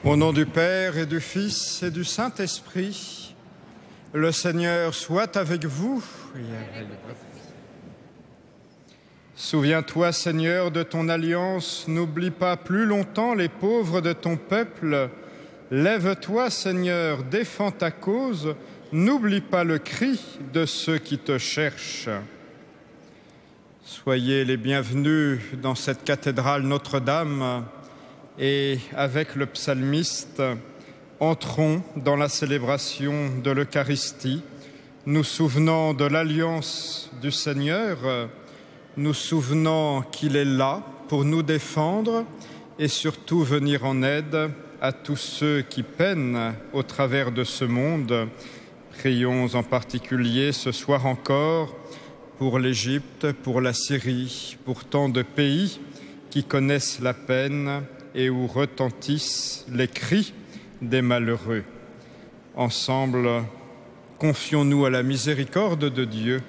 Au nom du Père et du Fils et du Saint-Esprit, le Seigneur soit avec vous et avec votre. Souviens-toi, Seigneur, de ton alliance, n'oublie pas plus longtemps les pauvres de ton peuple. Lève-toi, Seigneur, défends ta cause, n'oublie pas le cri de ceux qui te cherchent. Soyez les bienvenus dans cette cathédrale Notre-Dame et avec le psalmiste, entrons dans la célébration de l'Eucharistie, nous souvenant de l'alliance du Seigneur, nous souvenant qu'il est là pour nous défendre et surtout venir en aide à tous ceux qui peinent au travers de ce monde. Prions en particulier ce soir encore pour l'Égypte, pour la Syrie, pour tant de pays qui connaissent la peine et où retentissent les cris des malheureux. Ensemble, confions-nous à la miséricorde de Dieu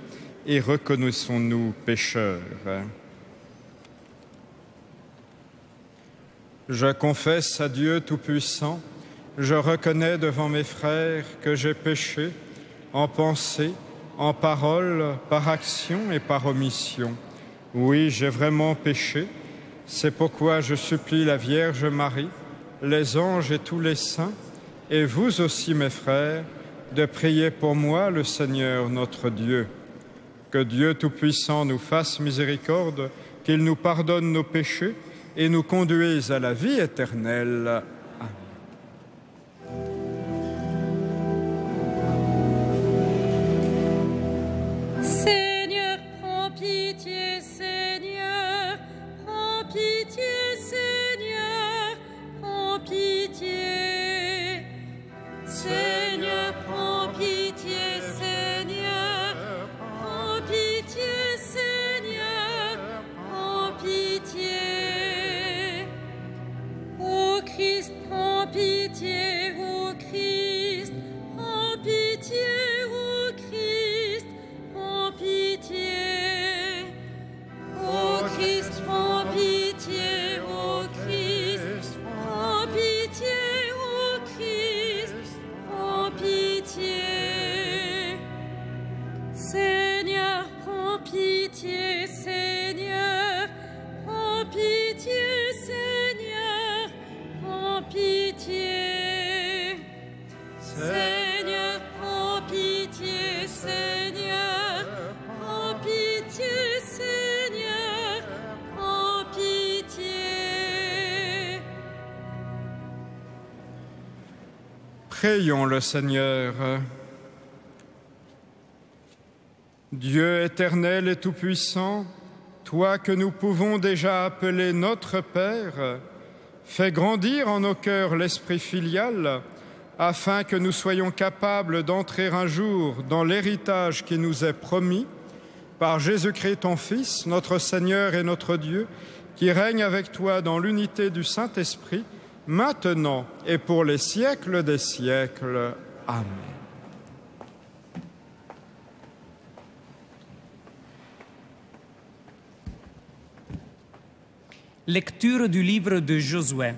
et reconnaissons-nous pécheurs. Je confesse à Dieu Tout-Puissant, je reconnais devant mes frères que j'ai péché en pensée, en parole, par action et par omission. Oui, j'ai vraiment péché. C'est pourquoi je supplie la Vierge Marie, les anges et tous les saints, et vous aussi, mes frères, de prier pour moi le Seigneur notre Dieu. Que Dieu Tout-Puissant nous fasse miséricorde, qu'il nous pardonne nos péchés et nous conduise à la vie éternelle. Seigneur, prends pitié, Seigneur, prends pitié, Seigneur, prends pitié. Seigneur, prends pitié, Seigneur, prends pitié, Seigneur, prends pitié. Ô Christ, prends pitié, ô Christ, prends pitié, ô Christ, prends pitié. Ô Christ, prends pitié, ô Christ, prends pitié, ô Christ, prends pitié. Seigneur, prends pitié, Seigneur, prends pitié, Seigneur, prends pitié. Seigneur, prends pitié, Seigneur, prends pitié, Seigneur, prends pitié. Prions le Seigneur. Dieu éternel et tout-puissant, toi que nous pouvons déjà appeler notre Père, fais grandir en nos cœurs l'esprit filial, afin que nous soyons capables d'entrer un jour dans l'héritage qui nous est promis, par Jésus-Christ ton Fils, notre Seigneur et notre Dieu, qui règne avec toi dans l'unité du Saint-Esprit, maintenant et pour les siècles des siècles. Amen. Lecture du livre de Josué.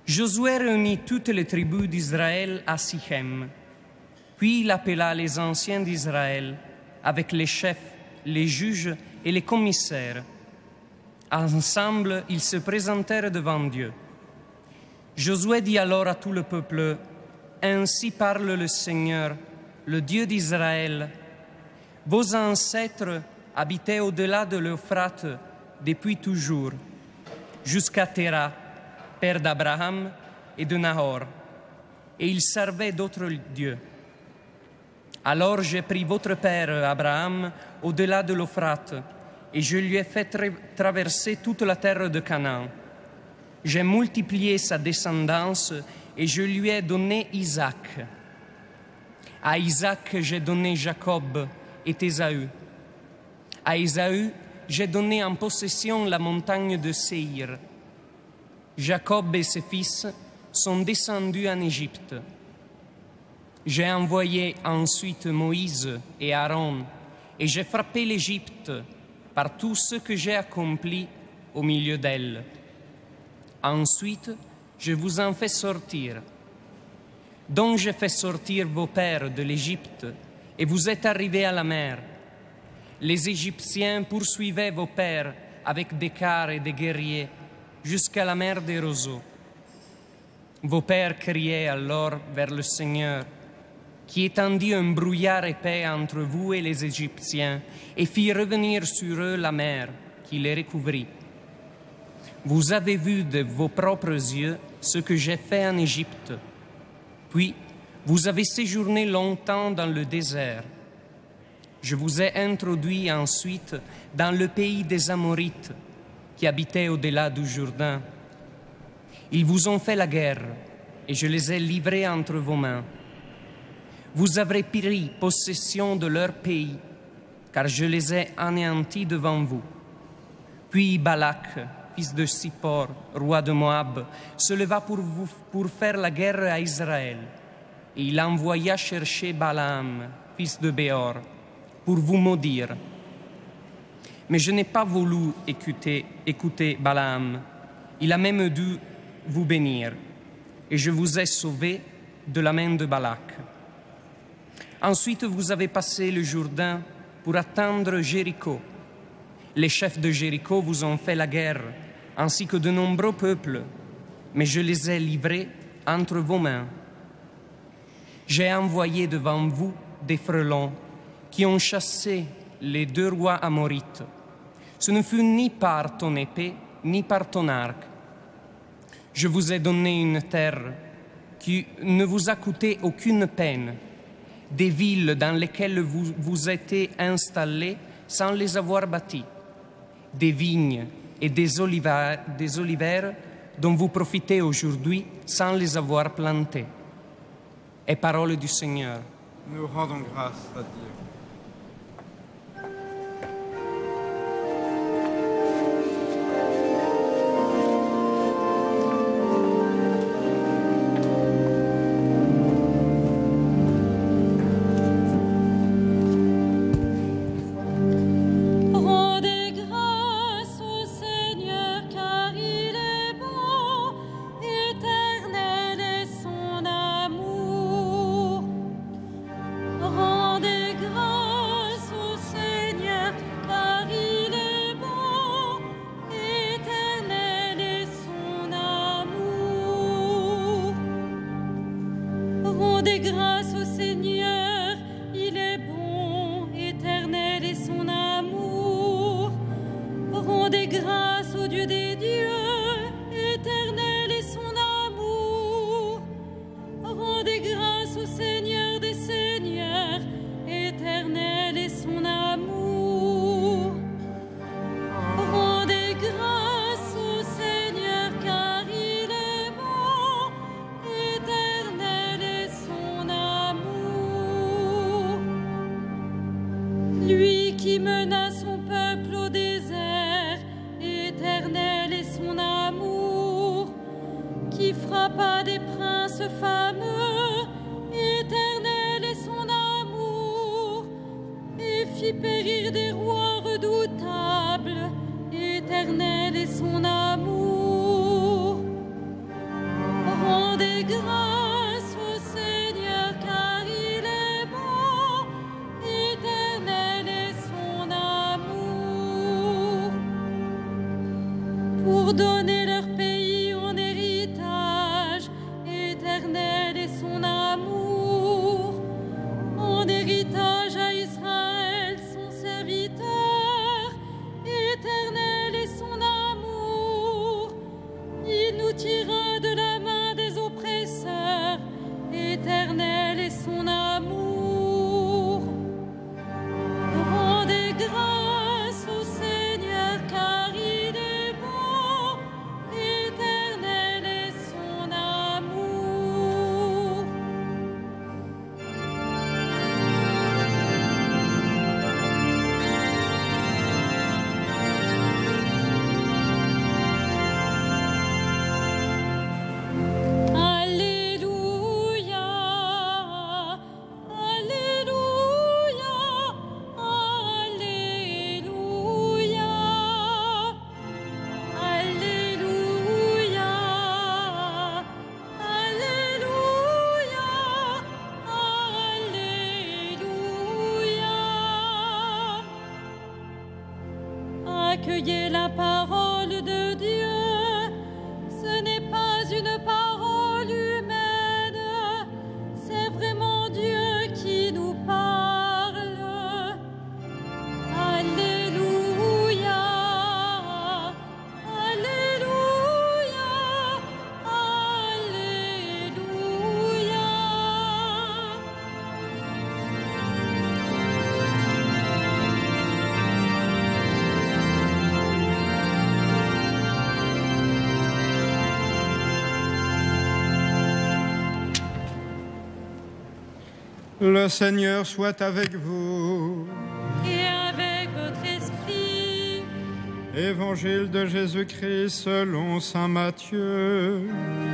Josué réunit toutes les tribus d'Israël à Sichem. Puis il appela les anciens d'Israël, avec les chefs, les juges et les commissaires. Ensemble, ils se présentèrent devant Dieu. Josué dit alors à tout le peuple, « Ainsi parle le Seigneur, le Dieu d'Israël. Vos ancêtres habitaient au-delà de l'Euphrate depuis toujours, jusqu'à Téra, père d'Abraham et de Nahor, et ils servaient d'autres dieux. Alors j'ai pris votre père Abraham au-delà de l'Euphrate, et je lui ai fait traverser toute la terre de Canaan. J'ai multiplié sa descendance, et je lui ai donné Isaac. À Isaac, j'ai donné Jacob et Ésaü. À Ésaü, j'ai donné en possession la montagne de Séir. Jacob et ses fils sont descendus en Égypte. J'ai envoyé ensuite Moïse et Aaron, et j'ai frappé l'Égypte par tout ce que j'ai accompli au milieu d'elle. Ensuite, je vous en fais sortir, dont j'ai fait sortir vos pères de l'Égypte, et vous êtes arrivés à la mer. Les Égyptiens poursuivaient vos pères avec des cars et des guerriers jusqu'à la mer des roseaux. Vos pères criaient alors vers le Seigneur, qui étendit un brouillard épais entre vous et les Égyptiens et fit revenir sur eux la mer qui les recouvrit. Vous avez vu de vos propres yeux ce que j'ai fait en Égypte. Puis, vous avez séjourné longtemps dans le désert. Je vous ai introduit ensuite dans le pays des Amorites, qui habitaient au-delà du Jourdain. Ils vous ont fait la guerre, et je les ai livrés entre vos mains. Vous avez pris possession de leur pays, car je les ai anéantis devant vous. Puis Balak, fils de Sippor, roi de Moab, se leva pour faire la guerre à Israël. Et il envoya chercher Balaam, fils de Béor, pour vous maudire. Mais je n'ai pas voulu écouter Balaam. Il a même dû vous bénir. Et je vous ai sauvés de la main de Balak. Ensuite, vous avez passé le Jourdain pour atteindre Jéricho. Les chefs de Jéricho vous ont fait la guerre, ainsi que de nombreux peuples, mais je les ai livrés entre vos mains. J'ai envoyé devant vous des frelons qui ont chassé les 2 rois amorites. Ce ne fut ni par ton épée, ni par ton arc. Je vous ai donné une terre qui ne vous a coûté aucune peine, des villes dans lesquelles vous étiez installés sans les avoir bâties, des vignes et des olivaires dont vous profitez aujourd'hui sans les avoir plantées. Et parole du Seigneur. Nous rendons grâce à Dieu. Rendez grâce au Seigneur, il est bon, éternel est son amour. Rendez grâce au Dieu des dieux, éternel est son amour. Rendez grâce au Seigneur des seigneurs, éternel est son amour. Rendez grâce au Seigneur car il est bon, éternel est son amour. Lui qui mena son peuple au désert, éternel est son amour. Qui frappa des princes fameux, éternel est son amour. Et fit périr des rois redoutables, éternel est son amour. Rendez grâce au Seigneur car il est bon, éternel est son amour. Pour donner leur pays en héritage, éternel est son amour. En héritage à Israël son serviteur, éternel est son amour. Il nous tira de la main des oppresseurs, éternel est son amour. Rendez grâce au Seigneur car il est bon, éternel est son amour. Recueillez la parole de Dieu. Ce n'est pas une parole humaine, c'est vraiment Dieu qui nous parle. Alléluia, Alléluia, Alléluia. Le Seigneur soit avec vous. Et avec votre esprit, Évangile de Jésus-Christ selon saint Matthieu.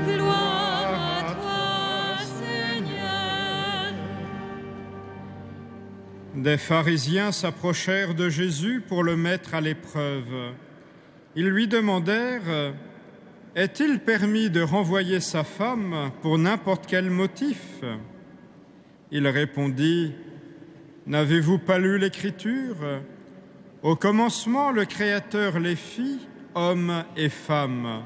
gloire à toi, Seigneur. Des pharisiens s'approchèrent de Jésus pour le mettre à l'épreuve. Ils lui demandèrent « Est-il permis de renvoyer sa femme pour n'importe quel motif ?» Il répondit « N'avez-vous pas lu l'Écriture ? Au commencement, le Créateur les fit, hommes et femmes.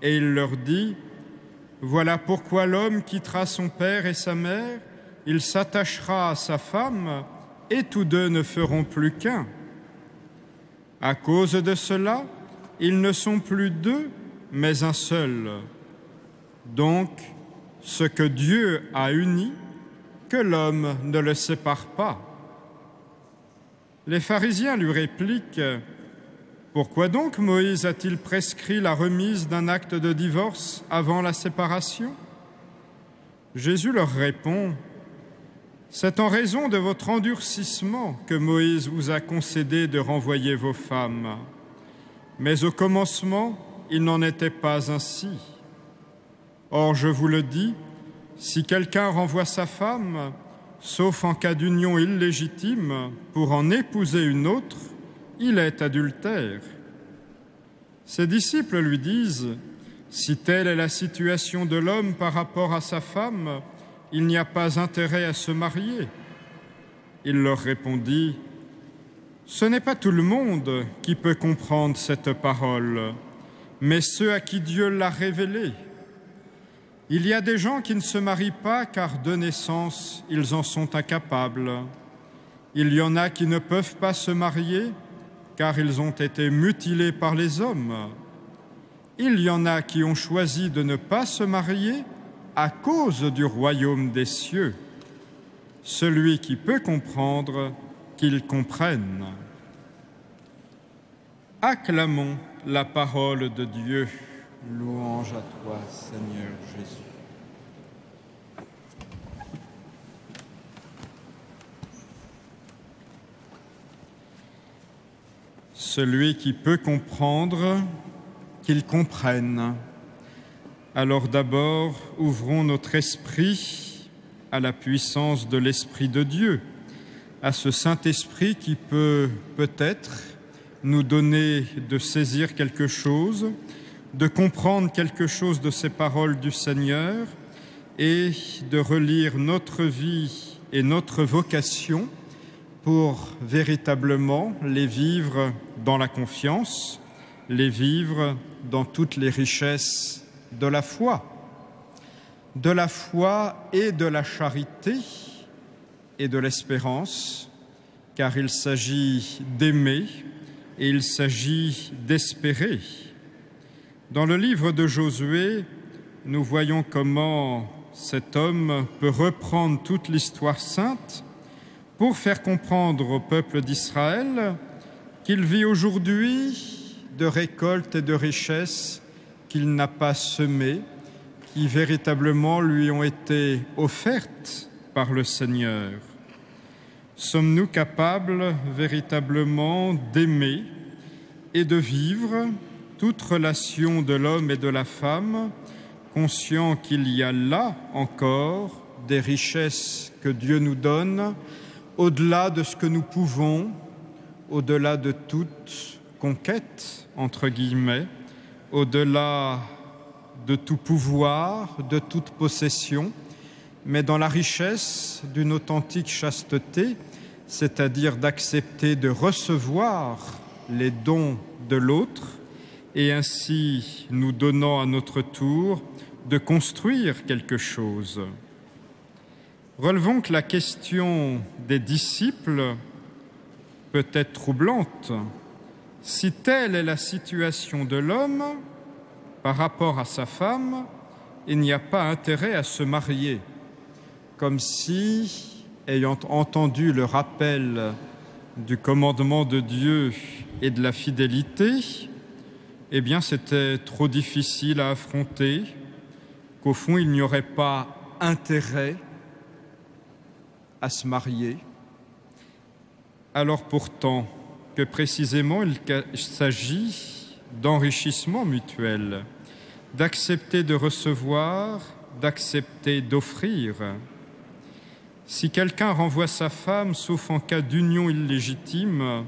Et il leur dit « Voilà pourquoi l'homme quittera son père et sa mère, il s'attachera à sa femme, et tous deux ne feront plus qu'un. À cause de cela, ils ne sont plus deux, mais un seul. Donc, ce que Dieu a uni, que l'homme ne le sépare pas. » Les pharisiens lui répliquent « Pourquoi donc Moïse a-t-il prescrit la remise d'un acte de divorce avant la séparation ?» Jésus leur répond « C'est en raison de votre endurcissement que Moïse vous a concédé de renvoyer vos femmes. Mais au commencement, il n'en était pas ainsi. Or, je vous le dis, si quelqu'un renvoie sa femme, sauf en cas d'union illégitime, pour en épouser une autre, il est adultère. » Ses disciples lui disent « Si telle est la situation de l'homme par rapport à sa femme, il n'y a pas intérêt à se marier. » Il leur répondit « Ce n'est pas tout le monde qui peut comprendre cette parole, mais ceux à qui Dieu l'a révélée. Il y a des gens qui ne se marient pas car de naissance, ils en sont incapables. Il y en a qui ne peuvent pas se marier car ils ont été mutilés par les hommes. Il y en a qui ont choisi de ne pas se marier à cause du royaume des cieux. Celui qui peut comprendre, qu'il comprenne. » Acclamons la parole de Dieu. Louange à toi, Seigneur Jésus. Celui qui peut comprendre, qu'il comprenne. Alors d'abord, ouvrons notre esprit à la puissance de l'Esprit de Dieu, à ce Saint-Esprit qui peut peut-être nous donner de saisir quelque chose, de comprendre quelque chose de ces paroles du Seigneur et de relire notre vie et notre vocation pour véritablement les vivre dans la confiance, les vivre dans toutes les richesses de la foi et de la charité et de l'espérance, car il s'agit d'aimer et il s'agit d'espérer. Dans le livre de Josué, nous voyons comment cet homme peut reprendre toute l'histoire sainte pour faire comprendre au peuple d'Israël qu'il vit aujourd'hui de récoltes et de richesses qu'il n'a pas semées, qui véritablement lui ont été offertes par le Seigneur. Sommes-nous capables véritablement d'aimer et de vivre toute relation de l'homme et de la femme, conscients qu'il y a là encore des richesses que Dieu nous donne, au-delà de ce que nous pouvons, au-delà de toute conquête, entre guillemets, au-delà de tout pouvoir, de toute possession, mais dans la richesse d'une authentique chasteté, c'est-à-dire d'accepter de recevoir les dons de l'autre et ainsi nous donnant à notre tour de construire quelque chose. Relevons que la question des disciples peut être troublante. Si telle est la situation de l'homme par rapport à sa femme, il n'y a pas intérêt à se marier, comme si, ayant entendu le rappel du commandement de Dieu et de la fidélité, eh bien c'était trop difficile à affronter, qu'au fond il n'y aurait pas intérêt à se marier. Alors pourtant que précisément il s'agit d'enrichissement mutuel, d'accepter de recevoir, d'accepter d'offrir. Si quelqu'un renvoie sa femme, sauf en cas d'union illégitime,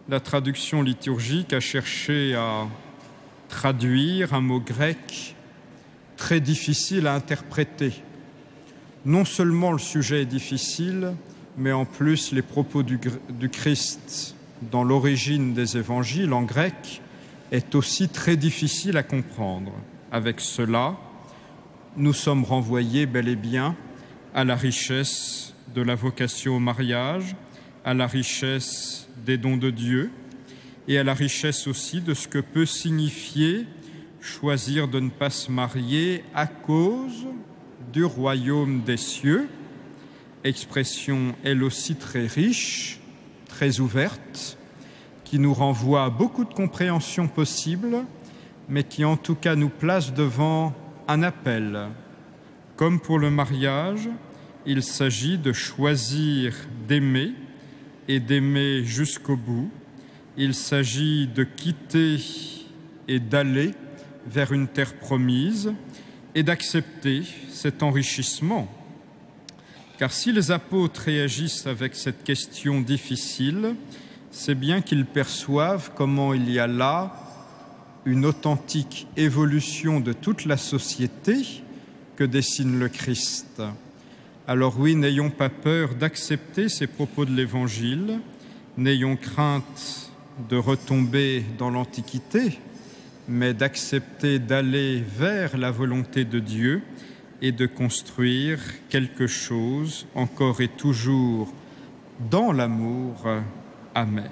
la traduction liturgique a cherché à traduire un mot grec très difficile à interpréter. Non seulement le sujet est difficile, mais en plus les propos du Christ dans l'origine des évangiles en grec est aussi très difficile à comprendre. Avec cela, nous sommes renvoyés bel et bien à la richesse de la vocation au mariage, à la richesse des dons de Dieu et à la richesse aussi de ce que peut signifier choisir de ne pas se marier à cause du royaume des cieux, expression elle aussi très riche, très ouverte, qui nous renvoie à beaucoup de compréhensions possibles, mais qui en tout cas nous place devant un appel. Comme pour le mariage, il s'agit de choisir d'aimer et d'aimer jusqu'au bout. Il s'agit de quitter et d'aller vers une terre promise et d'accepter cet enrichissement. Car si les apôtres réagissent avec cette question difficile, c'est bien qu'ils perçoivent comment il y a là une authentique évolution de toute la société que dessine le Christ. Alors oui, n'ayons pas peur d'accepter ces propos de l'Évangile, n'ayons crainte de retomber dans l'Antiquité, mais d'accepter d'aller vers la volonté de Dieu et de construire quelque chose encore et toujours dans l'amour. Amen.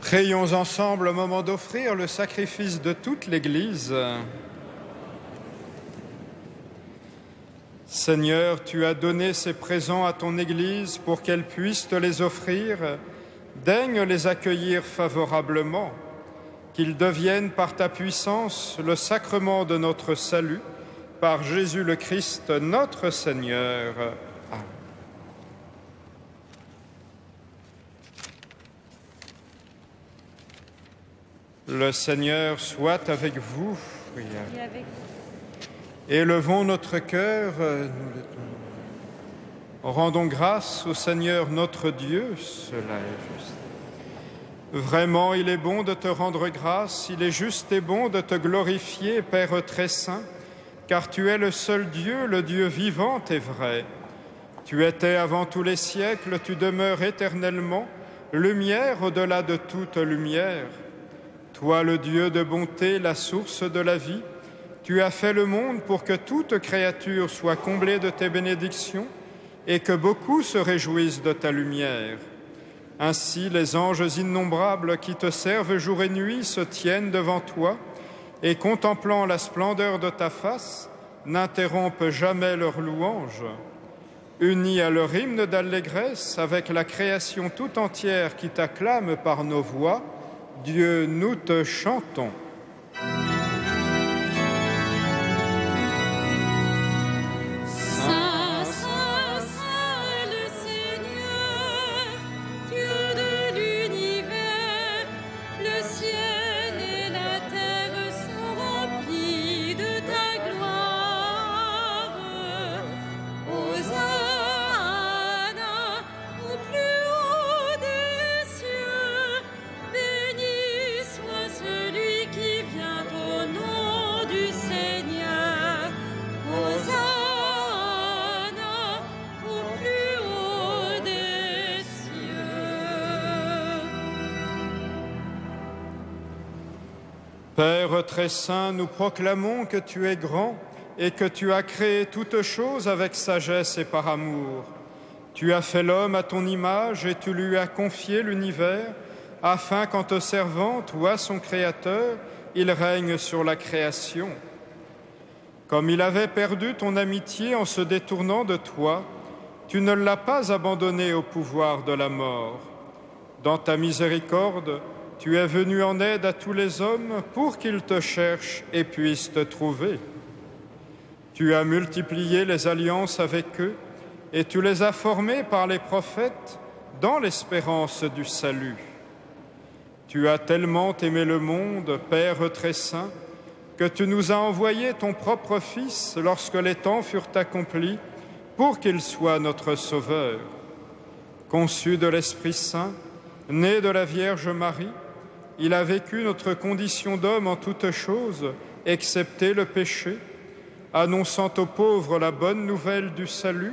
Prions ensemble au moment d'offrir le sacrifice de toute l'Église. Seigneur, tu as donné ces présents à ton Église pour qu'elle puisse te les offrir. Daigne les accueillir favorablement, qu'ils deviennent par ta puissance le sacrement de notre salut, par Jésus le Christ, notre Seigneur. Amen. Le Seigneur soit avec vous. Et avec Élevons notre cœur, rendons grâce au Seigneur notre Dieu, cela est juste. Vraiment, il est bon de te rendre grâce, il est juste et bon de te glorifier, Père très saint, car tu es le seul Dieu, le Dieu vivant et vrai. Tu étais avant tous les siècles, tu demeures éternellement, lumière au-delà de toute lumière. Toi, le Dieu de bonté, la source de la vie, tu as fait le monde pour que toute créature soit comblée de tes bénédictions et que beaucoup se réjouissent de ta lumière. Ainsi, les anges innombrables qui te servent jour et nuit se tiennent devant toi et, contemplant la splendeur de ta face, n'interrompent jamais leur louange. Unis à leur hymne d'allégresse, avec la création tout entière qui t'acclame par nos voix, Dieu, nous te chantons. Père très saint, nous proclamons que tu es grand et que tu as créé toutes choses avec sagesse et par amour. Tu as fait l'homme à ton image et tu lui as confié l'univers, afin qu'en te servant, toi, son Créateur, il règne sur la création. Comme il avait perdu ton amitié en se détournant de toi, tu ne l'as pas abandonné au pouvoir de la mort. Dans ta miséricorde, tu es venu en aide à tous les hommes pour qu'ils te cherchent et puissent te trouver. Tu as multiplié les alliances avec eux et tu les as formés par les prophètes dans l'espérance du salut. Tu as tellement aimé le monde, Père très saint, que tu nous as envoyé ton propre Fils lorsque les temps furent accomplis pour qu'il soit notre Sauveur. Conçu de l'Esprit Saint, né de la Vierge Marie, il a vécu notre condition d'homme en toutes choses, excepté le péché, annonçant aux pauvres la bonne nouvelle du salut,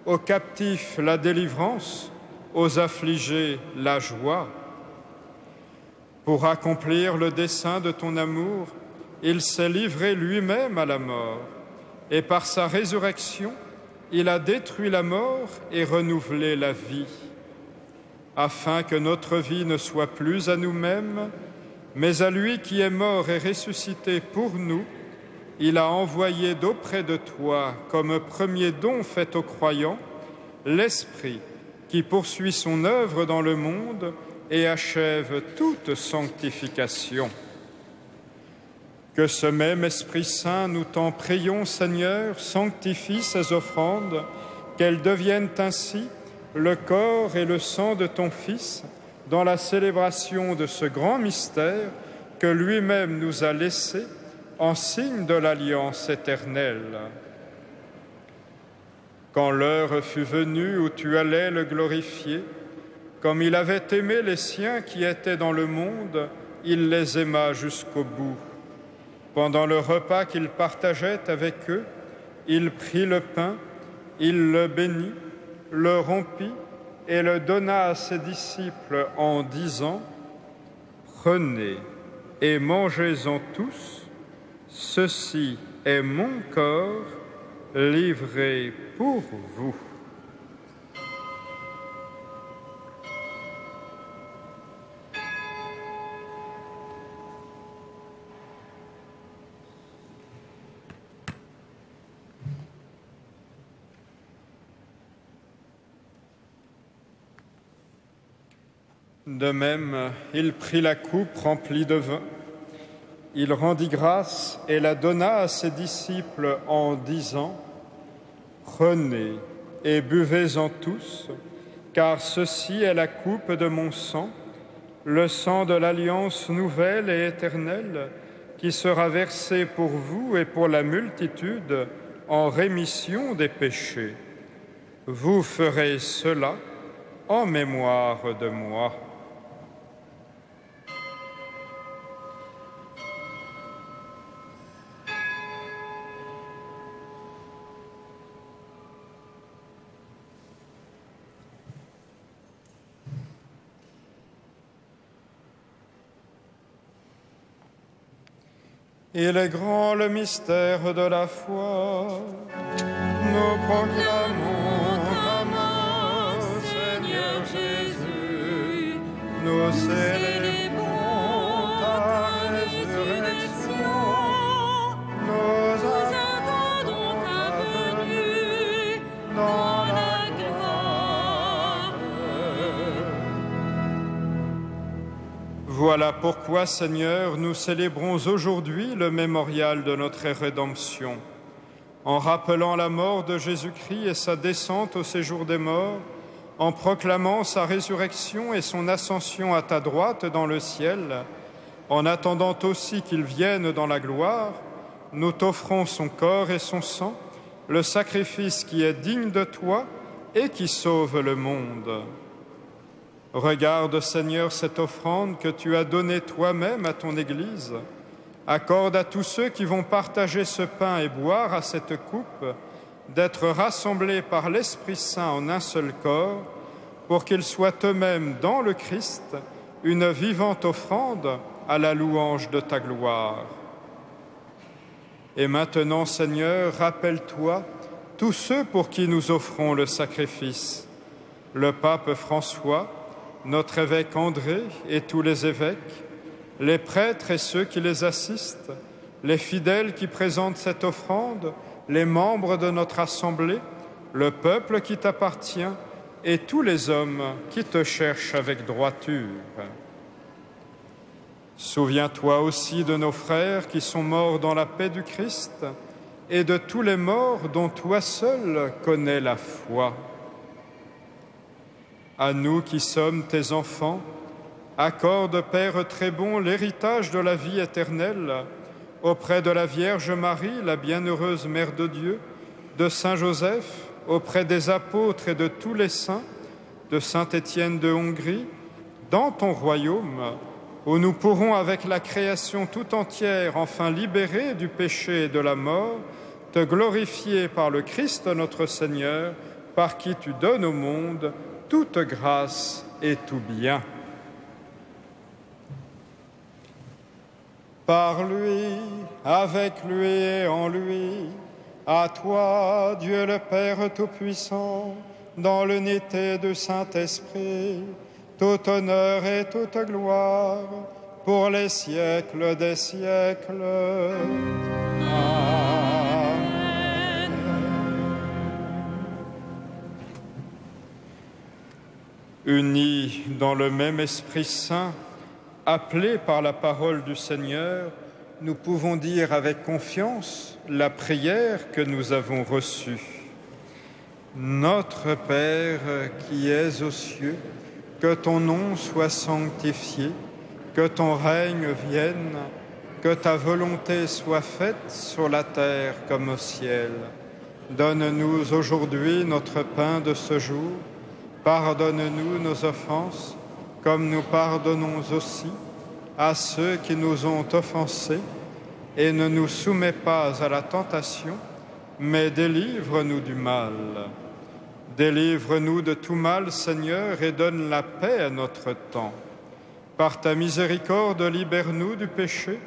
aux captifs la délivrance, aux affligés la joie. Pour accomplir le dessein de ton amour, il s'est livré lui-même à la mort, et par sa résurrection, il a détruit la mort et renouvelé la vie. Afin que notre vie ne soit plus à nous-mêmes, mais à lui qui est mort et ressuscité pour nous, il a envoyé d'auprès de toi, comme premier don fait aux croyants, l'Esprit qui poursuit son œuvre dans le monde et achève toute sanctification. Que ce même Esprit Saint, nous t'en prions, Seigneur, sanctifie ces offrandes, qu'elles deviennent ainsi le corps et le sang de ton Fils, dans la célébration de ce grand mystère que lui-même nous a laissé en signe de l'alliance éternelle. Quand l'heure fut venue où tu allais le glorifier, comme il avait aimé les siens qui étaient dans le monde, il les aima jusqu'au bout. Pendant le repas qu'il partageait avec eux, il prit le pain, il le bénit, le rompit et le donna à ses disciples en disant : « Prenez et mangez-en tous, ceci est mon corps livré pour vous. » De même, il prit la coupe remplie de vin, il rendit grâce et la donna à ses disciples en disant : « Prenez et buvez-en tous, car ceci est la coupe de mon sang, le sang de l'alliance nouvelle et éternelle, qui sera versé pour vous et pour la multitude en rémission des péchés. Vous ferez cela en mémoire de moi. » Il est grand le mystère de la foi. Nous proclamons ta mort, Seigneur Jésus. Nous célébrons ta résurrection. Nous attendons ta venue dans la gloire. Voilà pourquoi, Seigneur, nous célébrons aujourd'hui le mémorial de notre rédemption. En rappelant la mort de Jésus-Christ et sa descente au séjour des morts, en proclamant sa résurrection et son ascension à ta droite dans le ciel, en attendant aussi qu'il vienne dans la gloire, nous t'offrons son corps et son sang, le sacrifice qui est digne de toi et qui sauve le monde. Regarde, Seigneur, cette offrande que tu as donnée toi-même à ton Église. Accorde à tous ceux qui vont partager ce pain et boire à cette coupe d'être rassemblés par l'Esprit Saint en un seul corps, pour qu'ils soient eux-mêmes dans le Christ une vivante offrande à la louange de ta gloire. Et maintenant, Seigneur, rappelle-toi tous ceux pour qui nous offrons le sacrifice, le pape François, notre évêque André et tous les évêques, les prêtres et ceux qui les assistent, les fidèles qui présentent cette offrande, les membres de notre assemblée, le peuple qui t'appartient et tous les hommes qui te cherchent avec droiture. Souviens-toi aussi de nos frères qui sont morts dans la paix du Christ et de tous les morts dont toi seul connais la foi. À nous qui sommes tes enfants, accorde, Père très bon, l'héritage de la vie éternelle auprès de la Vierge Marie, la bienheureuse Mère de Dieu, de Saint Joseph, auprès des apôtres et de tous les saints, de Saint Étienne de Hongrie, dans ton royaume, où nous pourrons, avec la création tout entière, enfin libérés du péché et de la mort, te glorifier par le Christ notre Seigneur, par qui tu donnes au monde toute grâce et tout bien. Par lui, avec lui et en lui, à toi, Dieu le Père Tout-Puissant, dans l'unité du Saint-Esprit, tout honneur et toute gloire, pour les siècles des siècles. Amen. Unis dans le même Esprit Saint, appelés par la parole du Seigneur, nous pouvons dire avec confiance la prière que nous avons reçue. Notre Père qui es aux cieux, que ton nom soit sanctifié, que ton règne vienne, que ta volonté soit faite sur la terre comme au ciel. Donne-nous aujourd'hui notre pain de ce jour. Pardonne-nous nos offenses, comme nous pardonnons aussi à ceux qui nous ont offensés, et ne nous soumets pas à la tentation, mais délivre-nous du mal. Délivre-nous de tout mal, Seigneur, et donne la paix à notre temps. Par ta miséricorde, libère-nous du péché,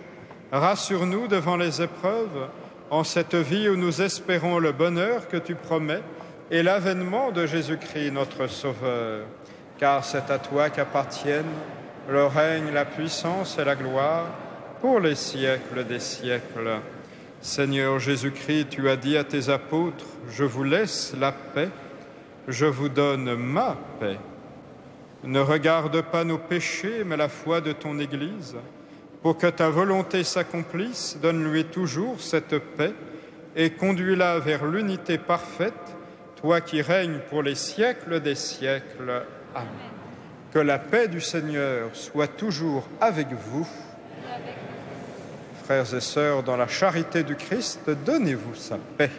rassure-nous devant les épreuves, en cette vie où nous espérons le bonheur que tu promets et l'avènement de Jésus-Christ, notre Sauveur. Car c'est à toi qu'appartiennent le règne, la puissance et la gloire pour les siècles des siècles. Seigneur Jésus-Christ, tu as dit à tes apôtres : « Je vous laisse la paix, je vous donne ma paix. Ne regarde pas nos péchés, mais la foi de ton Église. Pour que ta volonté s'accomplisse, donne-lui toujours cette paix et conduis-la vers l'unité parfaite, toi qui règnes pour les siècles des siècles. Amen. Que la paix du Seigneur soit toujours avec vous. Frères et sœurs, dans la charité du Christ, donnez-vous sa paix.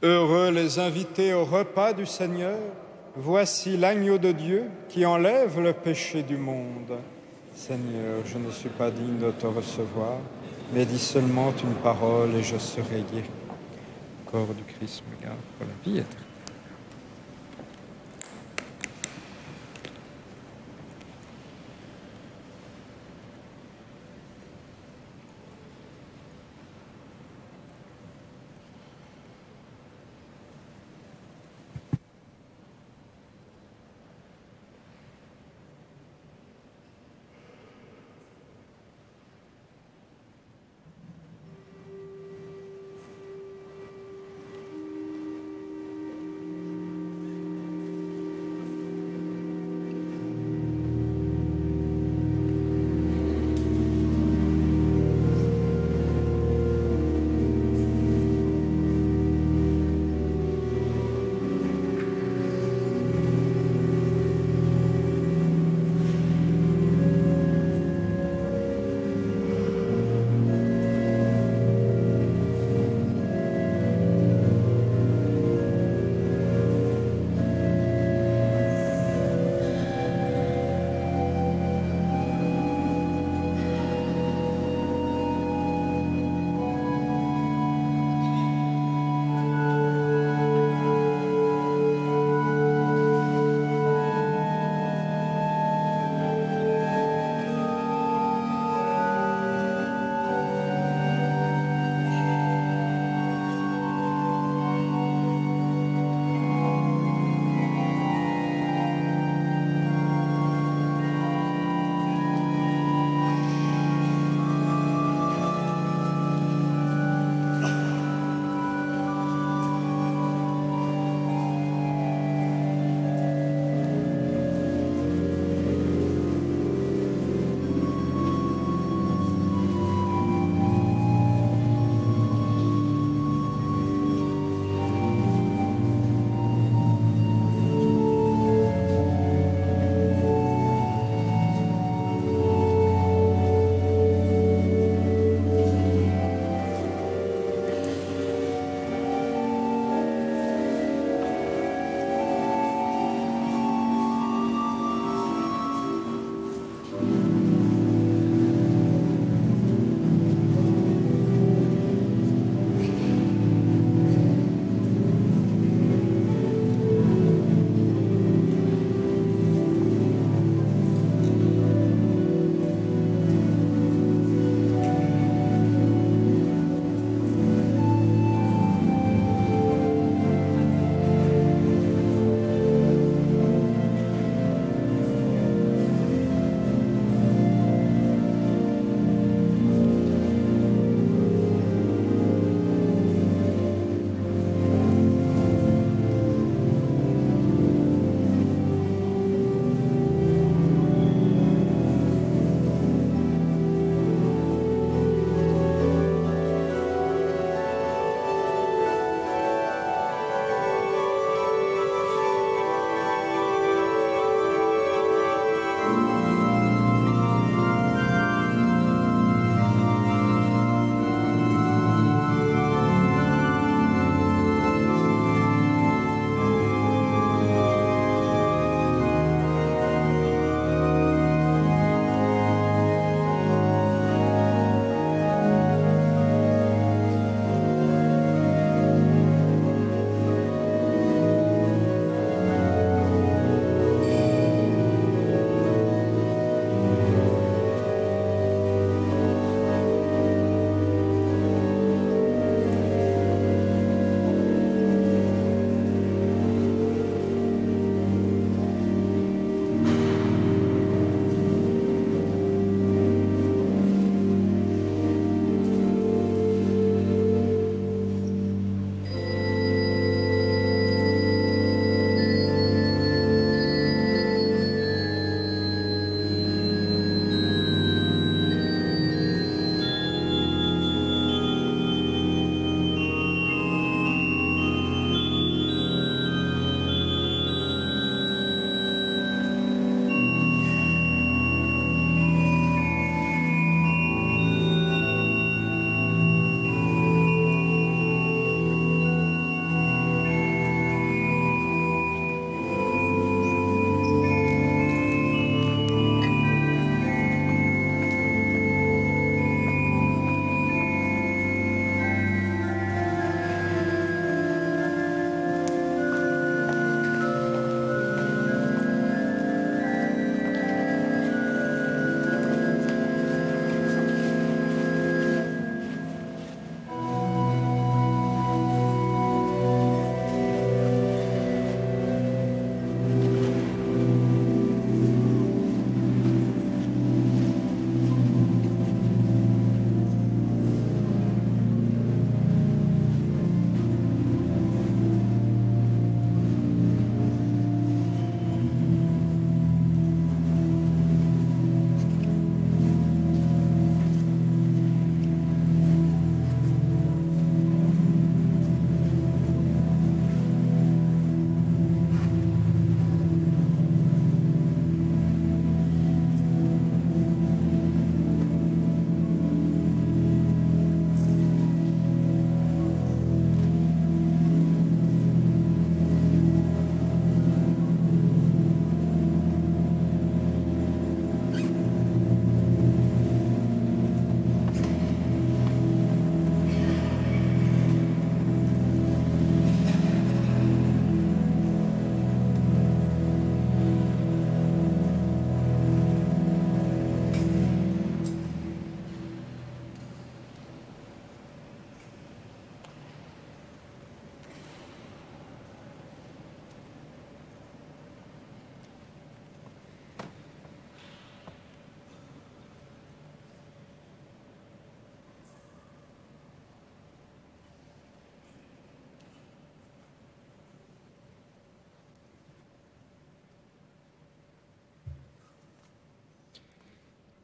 Heureux les invités au repas du Seigneur. Voici l'agneau de Dieu qui enlève le péché du monde. Seigneur, je ne suis pas digne de te recevoir, mais dis seulement une parole et je serai guéri. Le corps du Christ me garde pour la vie éternelle.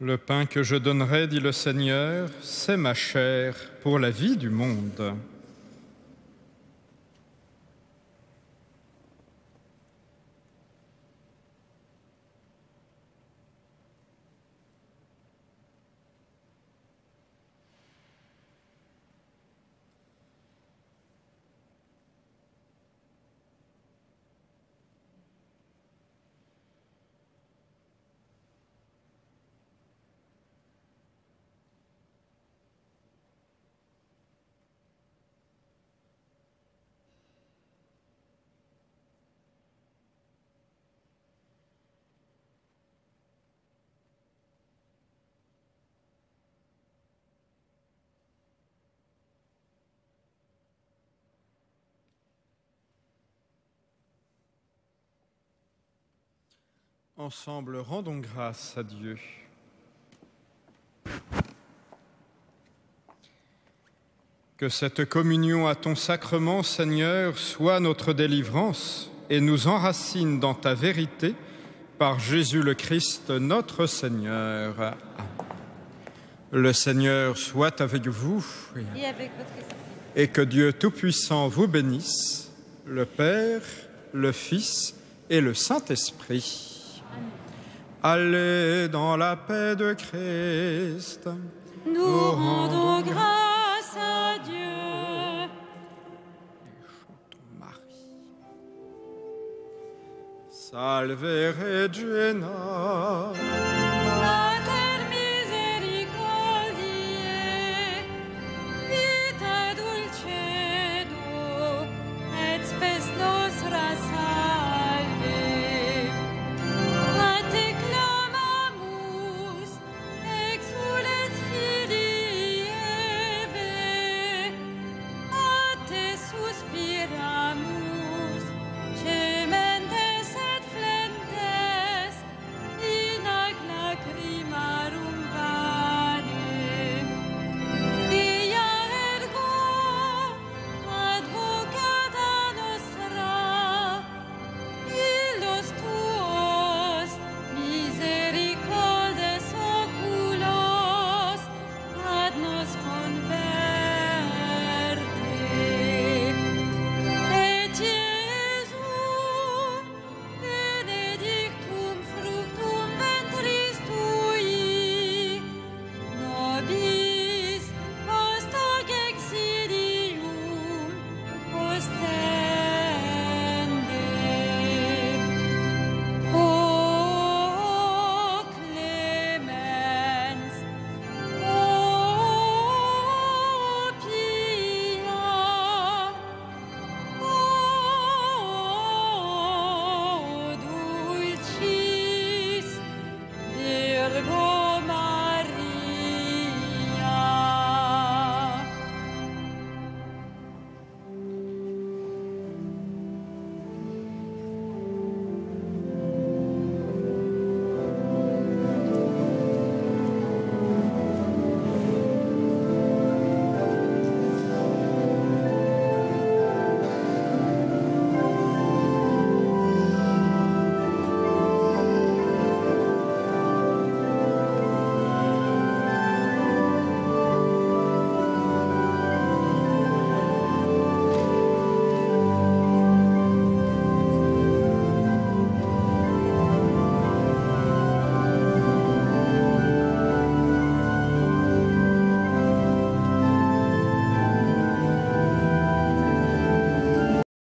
Le pain que je donnerai, dit le Seigneur, c'est ma chair pour la vie du monde. Ensemble, rendons grâce à Dieu. Que cette communion à ton sacrement, Seigneur, soit notre délivrance et nous enracine dans ta vérité par Jésus le Christ, notre Seigneur. Amen. Le Seigneur soit avec vous Et avec votre esprit. et que Dieu Tout-Puissant vous bénisse, le Père, le Fils et le Saint-Esprit. Allez dans la paix de Christ. Nous rendons grâce à Dieu. Chantons Marie. Salve Regina.